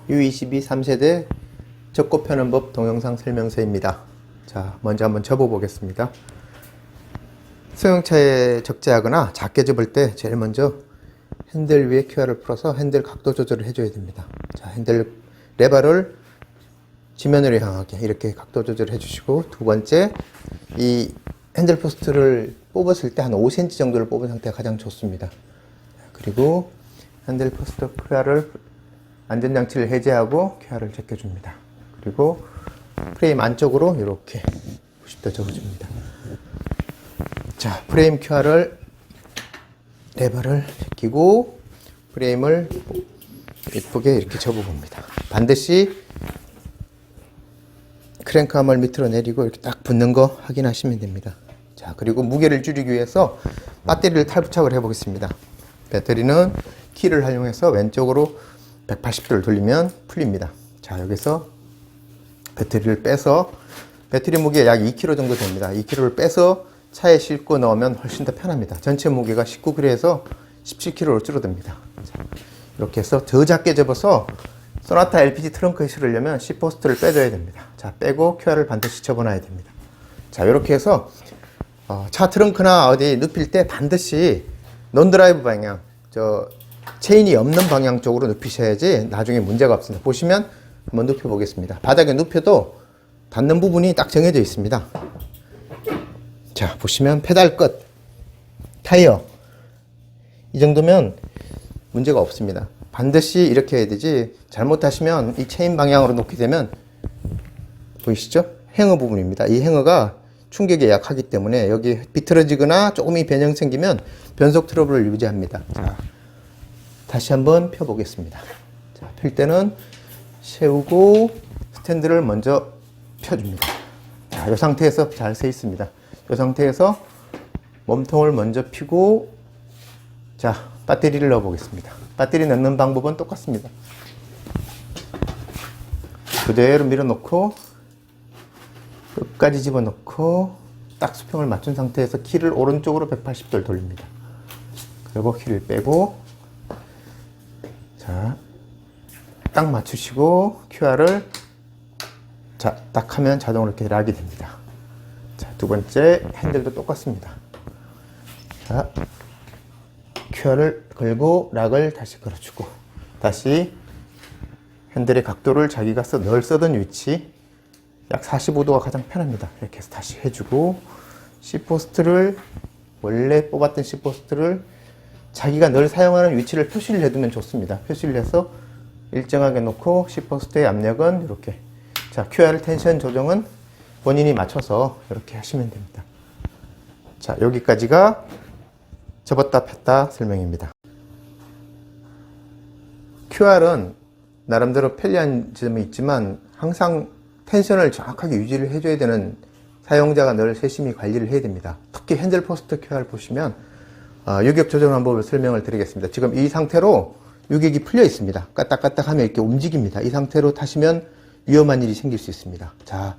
U22 3세대 접고 펴는 법 동영상 설명서입니다. 자, 먼저 한번 접어 보겠습니다. 승용차에 적재하거나 작게 접을 때 제일 먼저 핸들 위에 QR을 풀어서 핸들 각도 조절을 해줘야 됩니다. 자, 핸들 레버를 지면으로 향하게 이렇게 각도 조절을 해주시고, 두 번째, 이 핸들 포스트를 뽑았을 때 한 5cm 정도를 뽑은 상태가 가장 좋습니다. 그리고 핸들 포스트 QR을 안전장치를 해제하고 QR을 제껴줍니다. 그리고 프레임 안쪽으로 이렇게 90도 접어줍니다. 자, 프레임 QR을 레버를 제끼고 프레임을 예쁘게 이렇게 접어봅니다. 반드시 크랭크암을 밑으로 내리고 이렇게 딱 붙는 거 확인하시면 됩니다. 자, 그리고 무게를 줄이기 위해서 배터리를 탈부착을 해 보겠습니다. 배터리는 키를 활용해서 왼쪽으로 180도를 돌리면 풀립니다. 자, 여기서 배터리를 빼서, 배터리 무게 약 2kg 정도 됩니다. 2kg를 빼서 차에 싣고 넣으면 훨씬 더 편합니다. 전체 무게가 19kg에서 17kg로 줄어듭니다. 자, 이렇게 해서 더 작게 접어서 소나타 LPG 트렁크에 실으려면 C포스트를 빼줘야 됩니다. 자, 빼고 QR을 반드시 접어놔야 됩니다. 자, 이렇게 해서 차 트렁크나 어디 눕힐 때 반드시 논드라이브 방향, 체인이 없는 방향 쪽으로 눕히셔야지 나중에 문제가 없습니다. 보시면 한번 눕혀 보겠습니다. 바닥에 눕혀도 닿는 부분이 딱 정해져 있습니다. 자, 보시면 페달 끝, 타이어, 이 정도면 문제가 없습니다. 반드시 이렇게 해야 되지, 잘못하시면 이 체인 방향으로 놓게 되면, 보이시죠? 행어 부분입니다. 이 행어가 충격에 약하기 때문에 여기 비틀어지거나 조금이 변형 생기면 변속 트러블을 유지합니다. 자, 다시 한번 펴보겠습니다. 자, 필 때는 세우고 스탠드를 먼저 펴줍니다. 자, 이 상태에서 잘 서 있습니다. 이 상태에서 몸통을 먼저 펴고, 자, 배터리를 넣어 보겠습니다. 배터리 넣는 방법은 똑같습니다. 그대로 밀어놓고 끝까지 집어넣고 딱 수평을 맞춘 상태에서 키를 오른쪽으로 180도를 돌립니다. 그리고 키를 빼고, 자, 딱 맞추시고 QR을, 자, 딱 하면 자동으로 이렇게 락이 됩니다. 자, 두 번째 핸들도 똑같습니다. 자, QR을 걸고 락을 다시 걸어주고, 다시 핸들의 각도를 자기가 늘 쓰던 위치 약 45도가 가장 편합니다. 이렇게 해서 다시 해주고, C포스트를, 원래 뽑았던 C포스트를 자기가 늘 사용하는 위치를 표시를 해두면 좋습니다. 표시를 해서 일정하게 놓고 C포스트의 압력은 이렇게, 자, QR 텐션 조정은 본인이 맞춰서 이렇게 하시면 됩니다. 자, 여기까지가 접었다 폈다 설명입니다. QR은 나름대로 편리한 점이 있지만 항상 텐션을 정확하게 유지를 해줘야 되는, 사용자가 늘 세심히 관리를 해야 됩니다. 특히 핸들 포스트 QR 보시면 유격 조정 방법을 설명을 드리겠습니다. 지금 이 상태로 유격이 풀려 있습니다. 까딱까딱 하면 이렇게 움직입니다. 이 상태로 타시면 위험한 일이 생길 수 있습니다. 자,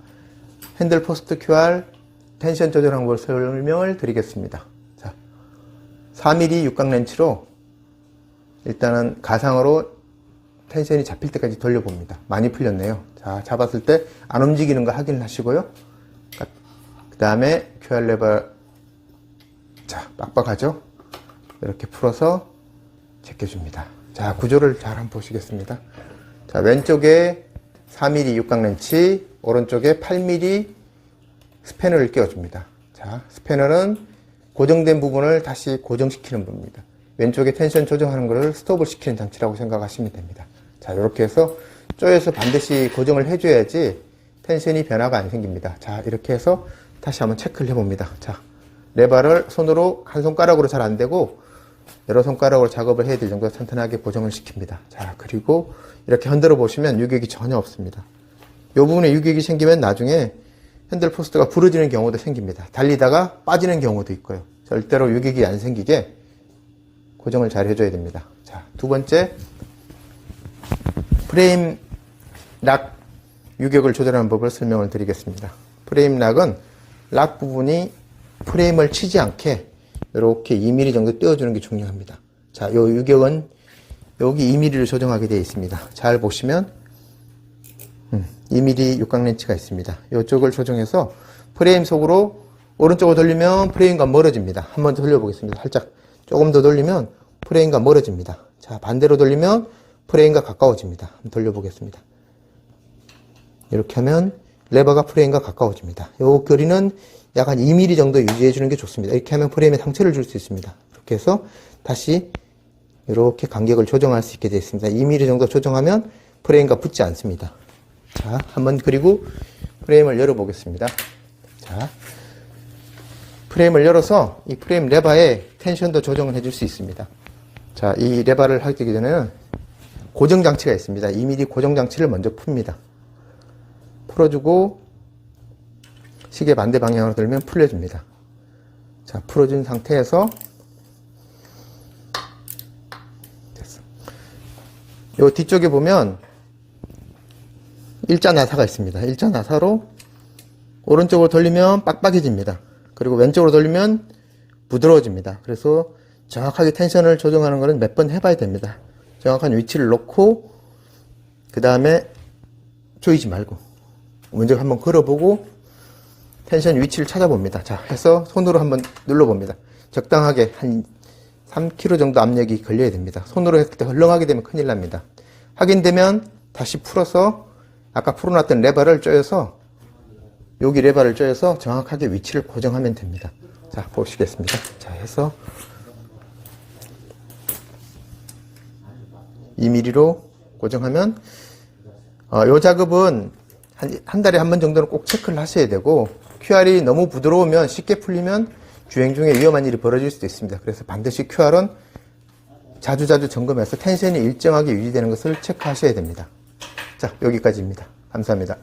핸들 포스트 QR 텐션 조정 방법을 설명을 드리겠습니다. 자, 4mm 육각 렌치로 일단은 가상으로 텐션이 잡힐 때까지 돌려봅니다. 많이 풀렸네요. 자, 잡았을 때 안 움직이는 거 확인을 하시고요. 그 다음에 QR 레버, 자, 빡빡하죠? 이렇게 풀어서 제껴줍니다. 자, 구조를 잘 한번 보시겠습니다. 자, 왼쪽에 4mm 육각 렌치, 오른쪽에 8mm 스패너를 끼워줍니다. 자, 스패너는 고정된 부분을 다시 고정시키는 부분입니다. 왼쪽에 텐션 조정하는 것을 스톱을 시키는 장치라고 생각하시면 됩니다. 자, 이렇게 해서 쪼여서 반드시 고정을 해줘야지 텐션이 변화가 안 생깁니다. 자, 이렇게 해서 다시 한번 체크를 해봅니다. 자, 레버를 손으로 한 손가락으로 잘 안 되고 여러 손가락으로 작업을 해야 될 정도로 튼튼하게 고정을 시킵니다. 자, 그리고 이렇게 흔들어 보시면 유격이 전혀 없습니다. 이 부분에 유격이 생기면 나중에 핸들 포스트가 부러지는 경우도 생깁니다. 달리다가 빠지는 경우도 있고요. 절대로 유격이 안 생기게 고정을 잘 해줘야 됩니다. 자, 두 번째, 프레임 락 유격을 조절하는 법을 설명을 드리겠습니다. 프레임 락은 락 부분이 프레임을 치지 않게 이렇게 2mm 정도 떼어주는 게 중요합니다. 자, 요 유격은 여기 2mm로 조정하게 되어 있습니다. 잘 보시면 2mm 육각 렌치가 있습니다. 이쪽을 조정해서 프레임 속으로 오른쪽으로 돌리면 프레임과 멀어집니다. 한번 더 돌려보겠습니다. 살짝 조금 더 돌리면 프레임과 멀어집니다. 자, 반대로 돌리면 프레임과 가까워집니다. 한번 돌려보겠습니다. 이렇게 하면 레버가 프레임과 가까워집니다. 이 거리는 약 한 2mm 정도 유지해 주는 게 좋습니다. 이렇게 하면 프레임에 상처를 줄 수 있습니다. 이렇게 해서 다시 이렇게 간격을 조정할 수 있게 되어 있습니다. 2mm 정도 조정하면 프레임과 붙지 않습니다. 자, 한번 그리고 프레임을 열어 보겠습니다. 자, 프레임을 열어서 이 프레임 레버에 텐션도 조정을 해줄 수 있습니다. 자, 이 레버를 하기 전에는 고정장치가 있습니다. 2mm 고정장치를 먼저 풉니다. 풀어주고 시계 반대 방향으로 들면 풀려줍니다. 자, 풀어준 상태에서 됐어. 요 뒤쪽에 보면 일자 나사가 있습니다. 일자 나사로 오른쪽으로 돌리면 빡빡해집니다. 그리고 왼쪽으로 돌리면 부드러워집니다. 그래서 정확하게 텐션을 조정하는 것은 몇 번 해봐야 됩니다. 정확한 위치를 놓고 그 다음에 조이지 말고 먼저 한번 걸어보고 텐션 위치를 찾아봅니다. 자, 해서 손으로 한번 눌러봅니다. 적당하게 한 3kg 정도 압력이 걸려야 됩니다. 손으로 했을 때 헐렁하게 되면 큰일 납니다. 확인되면 다시 풀어서 아까 풀어놨던 레버를 조여서 여기 레버를 조여서 정확하게 위치를 고정하면 됩니다. 자, 보시겠습니다. 자, 해서 2mm로 고정하면 이 작업은 한 달에 한 번 정도는 꼭 체크를 하셔야 되고 QR이 너무 부드러우면 쉽게 풀리면 주행 중에 위험한 일이 벌어질 수도 있습니다. 그래서 반드시 QR은 자주자주 점검해서 텐션이 일정하게 유지되는 것을 체크하셔야 됩니다. 자, 여기까지입니다. 감사합니다.